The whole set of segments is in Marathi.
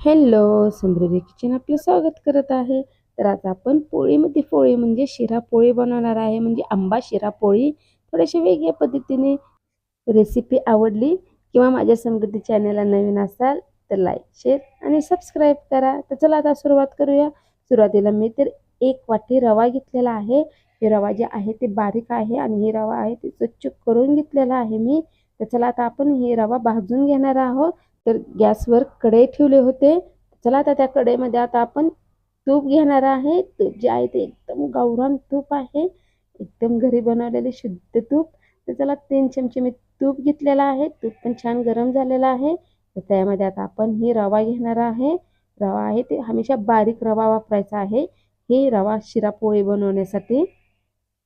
हॅलो, समृद्धी किचन आपलं स्वागत करत आहे. तर आज आपण पोळीमध्ये पोळी म्हणजे शिरा पोळी बनवणार आहे. म्हणजे आंबा शिरा पोळी थोड्याशा वेगळ्या पद्धतीने. रेसिपी आवडली किंवा माझ्या समृद्धी चॅनलला नवीन असाल तर लाईक, शेअर आणि सबस्क्राईब करा. तर चला आता सुरुवात करूया. सुरुवातीला मी तर 1 वाटी रवा घेतलेला आहे. हे रवा जे आहे ते बारीक आहे आणि हे रवा आहे ते स्वच्छ करून घेतलेला आहे मी. तर चला आता आपण हे रवा भाजून घेणार आहोत. तर गॅसवर कढई ठेवले होते. चला आता त्या कढईमध्ये आता आपण तूप घेणार आहे. तूप जे आहे ते एकदम गावरान तूप आहे, एकदम घरी बनवलेले शुद्ध तूप. तर चला 3 चमचे मी तूप घेतलेला आहे. तूप पण छान गरम झालेलं आहे. तर त्यामध्ये आता आपण ही रवा घेणार आहे. रवा आहे ते हमेशा बारीक रवा वापरायचा आहे, हे रवा शिरा पोळी बनवण्यासाठी.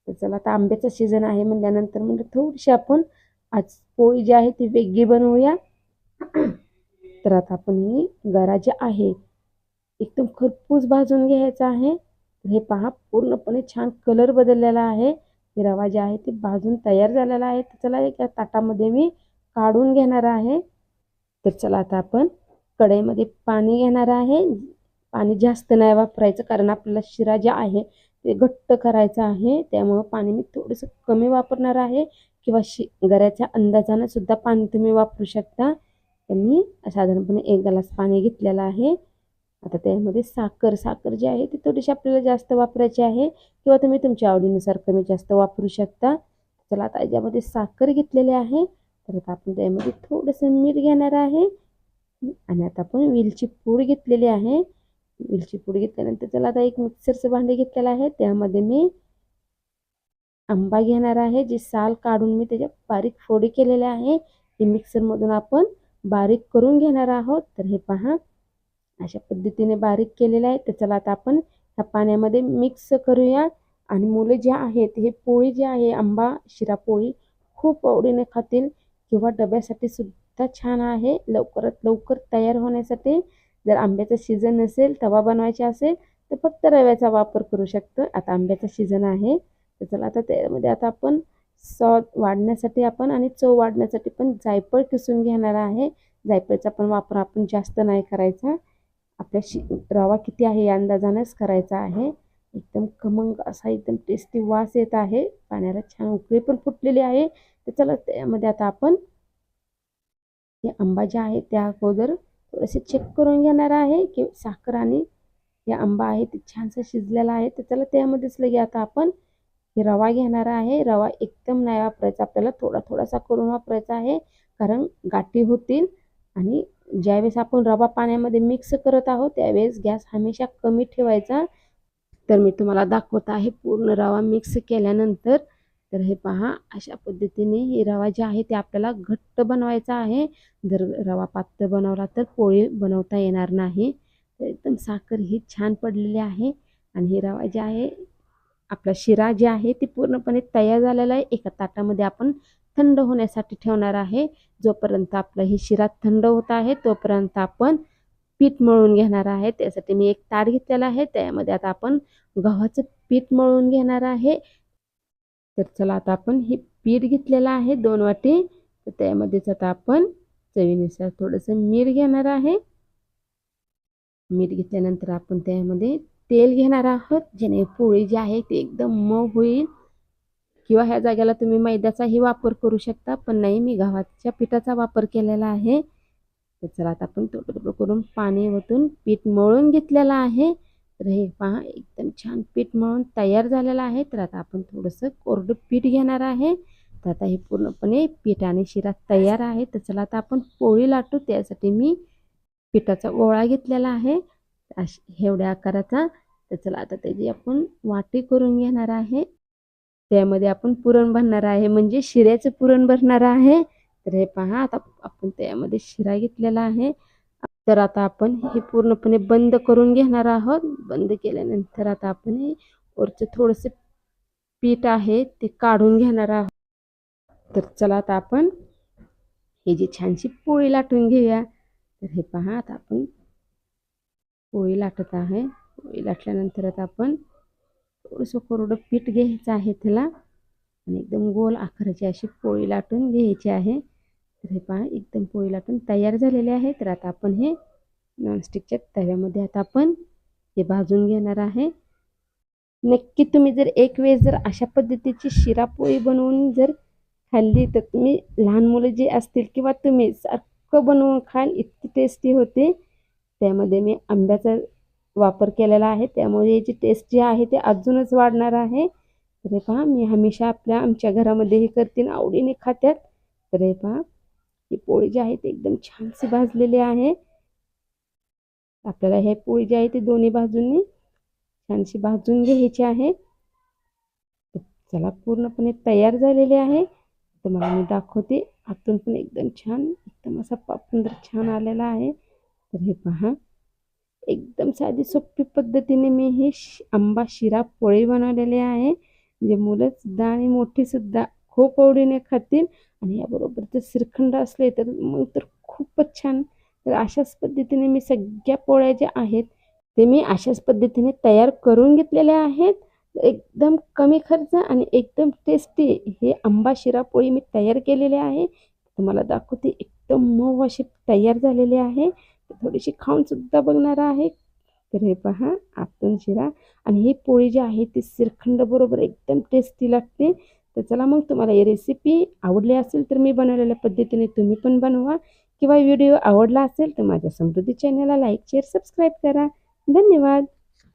तर चला आता आंब्याचा सीझन आहे म्हणल्यानंतर म्हणजे थोडीशी आपण आज पोळी जी आहे ती वेगळी बनवूया. तर आता आपण ही गरा जे आहे एकदम खरपूस भाजून घ्यायचा आहे. हे पहा पूर्णपणे छान कलर बदललेला आहे. हे रवा जे आहे ते भाजून तयार झालेला आहे. तर चला एका ताटामध्ये मी काढून घेणार आहे. तर चला आता आपण कढईमध्ये पाणी घेणार आहे. पाणी जास्त नाही वापरायचं कारण आपल्याला शिरा जे आहे ते घट्ट करायचं आहे. त्यामुळं पाणी मी थोडंसं कमी वापरणार आहे किंवा गऱ्याच्या अंदाजानं सुद्धा पाणी तुम्ही वापरू शकता. तर मी साधारणपणे 1 ग्लास पाणी घेतलेलं आहे. आता त्यामध्ये साखर जी आहे ती थोडीशी आपल्याला जास्त वापरायची आहे किंवा तुम्ही तुमच्या आवडीनुसार कमी जास्त वापरू शकता. चला आता याच्यामध्ये साखर घेतलेली आहे. तर आता आपण त्यामध्ये थोडंसं मीठ घेणार आहे आणि आता आपण वेलची पूड घेतलेली आहे. वेलची पूड घेतल्यानंतर चला आता एक मिक्सरचं भांडे घेतलेलं आहे. त्यामध्ये मी आंबा घेणार आहे, जी साल काढून मी त्याच्या बारीक फोडी केलेल्या आहे. ते मिक्सरमधून आपण बारीक करून घेणार आहोत. तर हे पहा अशा पद्धतीने बारीक केलेलं आहे. तर चला आता आपण ह्या पाण्यामध्ये मिक्स करूया. आणि मुलं जे आहेत हे पोळी जी आहे आंबा शिरा पोळी खूप आवडीने खातील किंवा डब्यासाठी सुद्धा छान आहे, लवकरात लवकर तयार होण्यासाठी. जर आंब्याचा सीझन नसेल तवा बनवायचे असेल तर फक्त रव्याचा वापर करू शकतो. आता आंब्याचा सीझन आहे. तर चला आता त्यामध्ये आता आपण स्वाद वाढण्यासाठी आपण आणि चव वाढण्यासाठी पण जायफळ किसून घेणार आहे. जायफळचा पण वापर आपण जास्त नाही करायचा. आपल्या रवा किती आहे या अंदाजानेच करायचा आहे. एकदम खमंग असा एकदम टेस्टी वास येत आहे. पाण्याला छान उकळी पण फुटलेली आहे. तर चला त्यामध्ये आता आपण हे आंबा जे आहे त्या अगोदर थोडेसे चेक करून घेणार आहे की साखर आणि हे आंबा आहे ते छानसं शिजलेला आहे. तर चला त्यामध्येच लगे आता आपण हे रवा घेणार आहे. रवा एकदम नाही वापरायचा आपल्याला, थोडा थोडासा करून वापरायचा आहे कारण गाठी होतील. आणि ज्यावेळेस आपण रवा पाण्यामध्ये मिक्स करत आहोत त्यावेळेस गॅस हमेशा कमी ठेवायचा. तर मी तुम्हाला दाखवत आहे पूर्ण रवा मिक्स केल्यानंतर. तर हे पहा अशा पद्धतीने हे रवा जे आहे ते आपल्याला घट्ट बनवायचा आहे. जर रवा पातळ बनवला तर पोळी बनवता येणार नाही. तर एकदम साखर ही छान पडलेली आहे. आणि हे रवा जे आहे आपला शिरा जे आहे ते पूर्णपणे तयार झालेला आहे. एका ताटामध्ये आपण थंड होण्यासाठी ठेवणार आहे. जोपर्यंत आपला ही शिरा थंड होत आहे तोपर्यंत आपण पीठ मळून घेणार आहे. त्यासाठी मी एक ताट घेतलेला आहे. त्यामध्ये आता आपण गव्हाचं पीठ मळून घेणार आहे. तर चला आता आपण हे पीठ घेतलेलं आहे 2 वाटी. तर त्यामध्येच आता आपण चवीनुसार थोडंसं मीठ घेणार आहे. मीठ घेतल्यानंतर आपण त्यामध्ये तेल घेणार आहोत, जेणे पोळी जी आहे ती एकदम मऊ होईल. किंवा ह्या जागेला तुम्ही मैद्याचाही वापर करू शकता, पण नाही मी गव्हाच्या पिठाचा वापर केलेला आहे. तर चला आता आपण थोडं थोडं करून पाणी ओतून पीठ मळून घेतलेलं आहे. तर हे पहा एकदम छान पीठ मळून तयार झालेलं आहे. तर आता आपण थोडंसं कोरडं पीठ घेणार आहे. तर आता हे पूर्णपणे पीठ आणि शिरा तयार आहे. तर चला आता आपण पोळी लाटू. त्यासाठी मी पिठाचा गोळा घेतलेला आहे एवढ्या आकाराचा. तर चला आता त्याची आपण वाटी करून घेणार आहे. त्यामध्ये आपण पुरण भरणार आहे, म्हणजे शिऱ्याचं पुरण भरणार आहे. तर हे पहा आता आपण त्यामध्ये शिरा घेतलेला आहे. तर आता आपण हे पूर्णपणे बंद करून घेणार आहोत. बंद केल्यानंतर आता आपण हे वरचं थोडंसं पीठ आहे ते काढून घेणार आहोत. तर चला आता आपण ही जी छानशी पोळी लाटून घेऊया. तर हे पहा आता आपण पोळी लाटत आहे. पोळी लाटल्यानंतर आता आपण थोडंसं कोरडं पीठ घ्यायचं आहे त्याला आणि एकदम गोल आकाराची अशी पोळी लाटून घ्यायची आहे. तर हे पहा एकदम पोळी लाटून तयार झालेली आहे. तर आता आपण हे नॉनस्टिकच्या तव्यामध्ये आता आपण ते भाजून घेणार आहे. नक्की तुम्ही जर एक वेळेस जर अशा पद्धतीची शिरापोळी बनवून जर खाल्ली तर तुम्ही लहान मुलं जे असतील किंवा तुम्ही सारखं बनवून खाल, इतकी टेस्टी होते. त्यामध्ये मी आंब्याचा वापर केलेला आहे, त्यामुळे याची टेस्ट जी आहे ते अजूनच वाढणार आहे. तर हे पहा, मी हमेशा आमच्या घरामध्ये हे करते आणि आवडीने खात्यात. तर हे पहा, ही पोळी जी आहे ती एकदम छानशी भाजलेली आहे. आपल्याला हे पोळी जी आहे ती दोन्ही बाजूंनी छानशी भाजून घ्यायची आहे. चला, पूर्णपणे तयार झालेले आहे. तुम्हाला मी दाखवते. आतून पण एकदम छान, एकदम असा पापुंदर छान आलेला आहे. तर हे पहा, एकदम साधी सोपी पद्धतीने मी ही आंबा शिरा पोळी बनवलेली आहे. जे मुलंसुद्धा आणि मोठीसुद्धा खूप आवडीने खातील. आणि याबरोबर जर श्रीखंड असले तर मग तर खूपच छान. तर अशाच पद्धतीने मी सगळ्या पोळ्या ज्या आहेत ते मी अशाच पद्धतीने तयार करून घेतलेल्या आहेत. एकदम कमी खर्च आणि एकदम टेस्टी हे आंबा शिरा पोळी मी तयार केलेली आहे. तुम्हाला दाखवते, एकदम मऊ अशी तयार झालेली आहे. थोडीशी खाऊन सुद्धा बघणार आहे. तर हे पहा, आतून शिरा आणि ही पोळी जी आहे ती श्रीखंड बरोबर एकदम टेस्टी लागते. तर चला, मग तुम्हाला ही रेसिपी आवडली असेल तर मी बनवलेल्या पद्धतीने तुम्ही पण बनवा, किंवा व्हिडिओ आवडला असेल तर माझ्या समृद्धी चॅनलला लाईक, शेअर, सबस्क्राईब करा. धन्यवाद.